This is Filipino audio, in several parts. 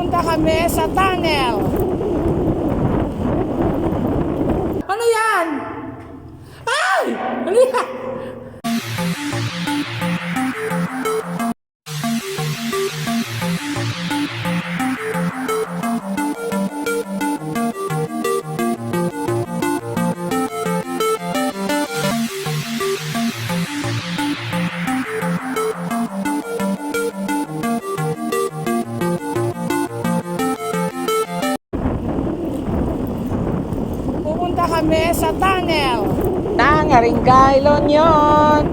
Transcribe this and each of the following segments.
Pupunta kami sa tunnel. Ano yan? Ay! Ano yan? Pupunta kami sa tunnel ng Aringay La Union.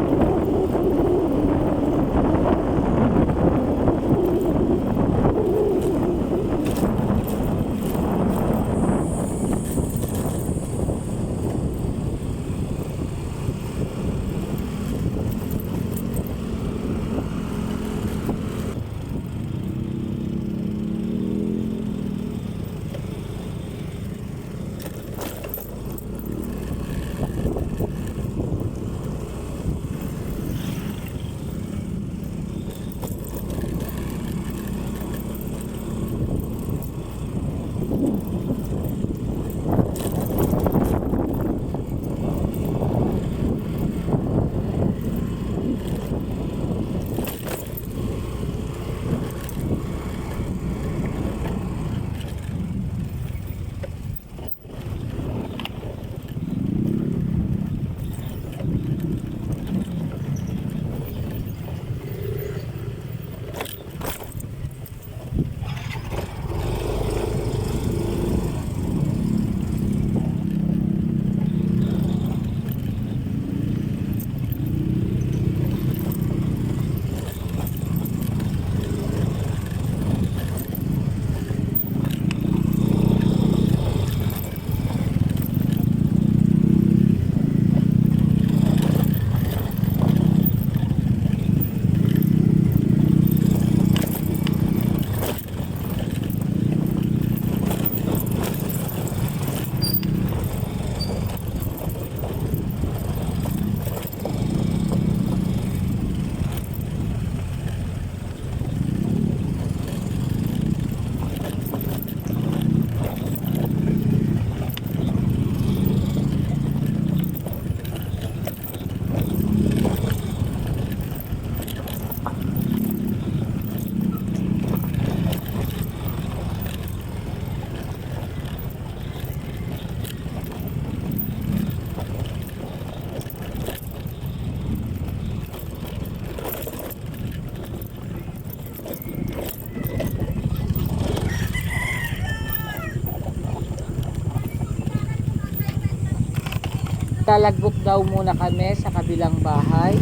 Lalagbok daw muna kami sa kabilang bahay.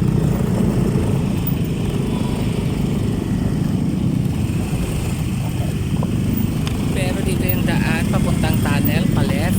Pero dito yung daan papuntang tunnel, palet.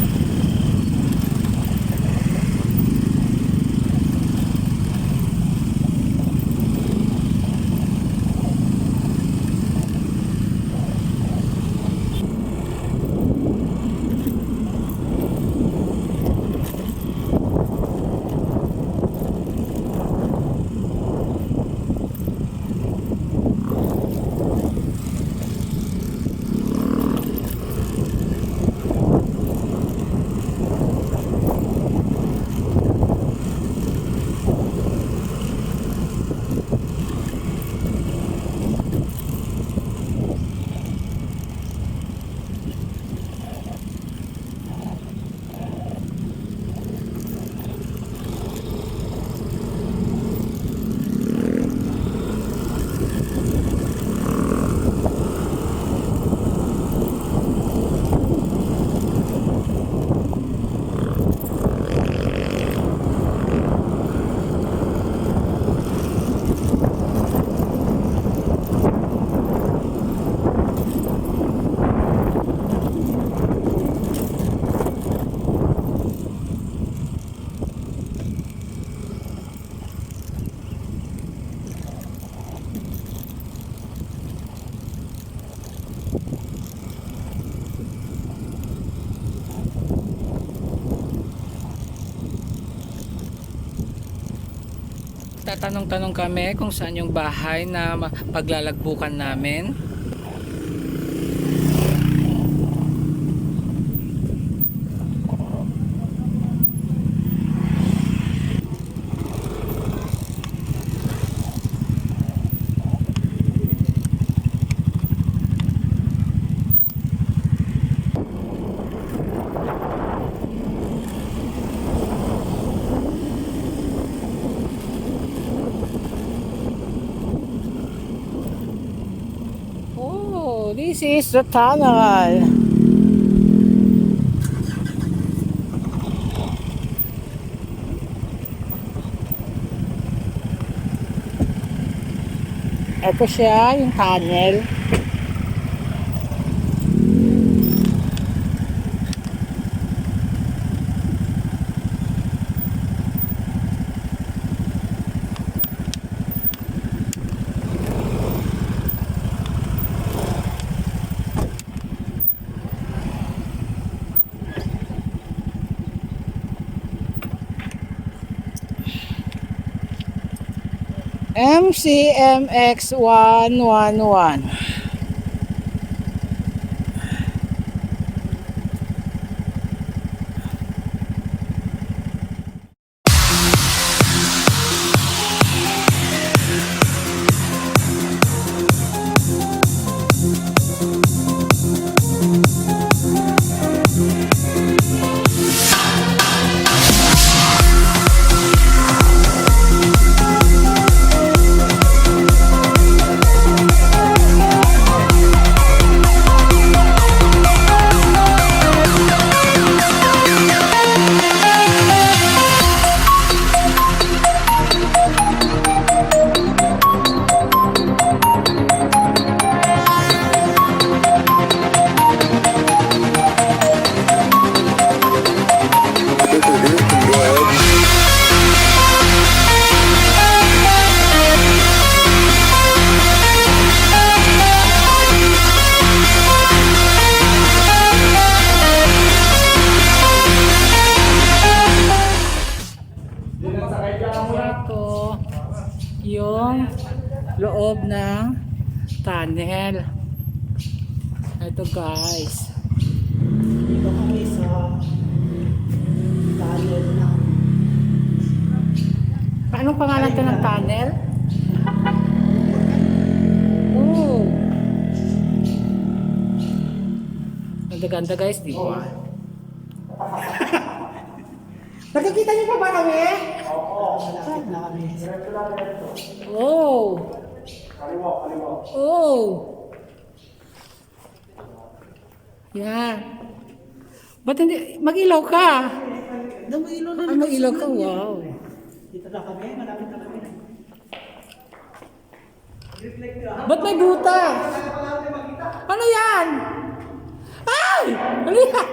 Tatanong-tanong kami kung saan yung bahay na paglalagbukan namin. this is the tunnel. Ito siya, yung tunnel. MCMX 111. Ito yung loob ng tunnel. Ito guys. Dito kami sa tunnel na. Anong pangalan to ng tunnel? Oh. Ganda-ganda guys, di ba? Nakikita niyo pa ba kami? Oo, malapit na kami. Oh. Oh. Yan. Ba't hindi? Mag-ilaw ka. Mag-ilaw na. Mag-ilaw ka, wow. Dito na kami, malapit na kami. Ba't may buta? Ano yan? Ay! Ano yan?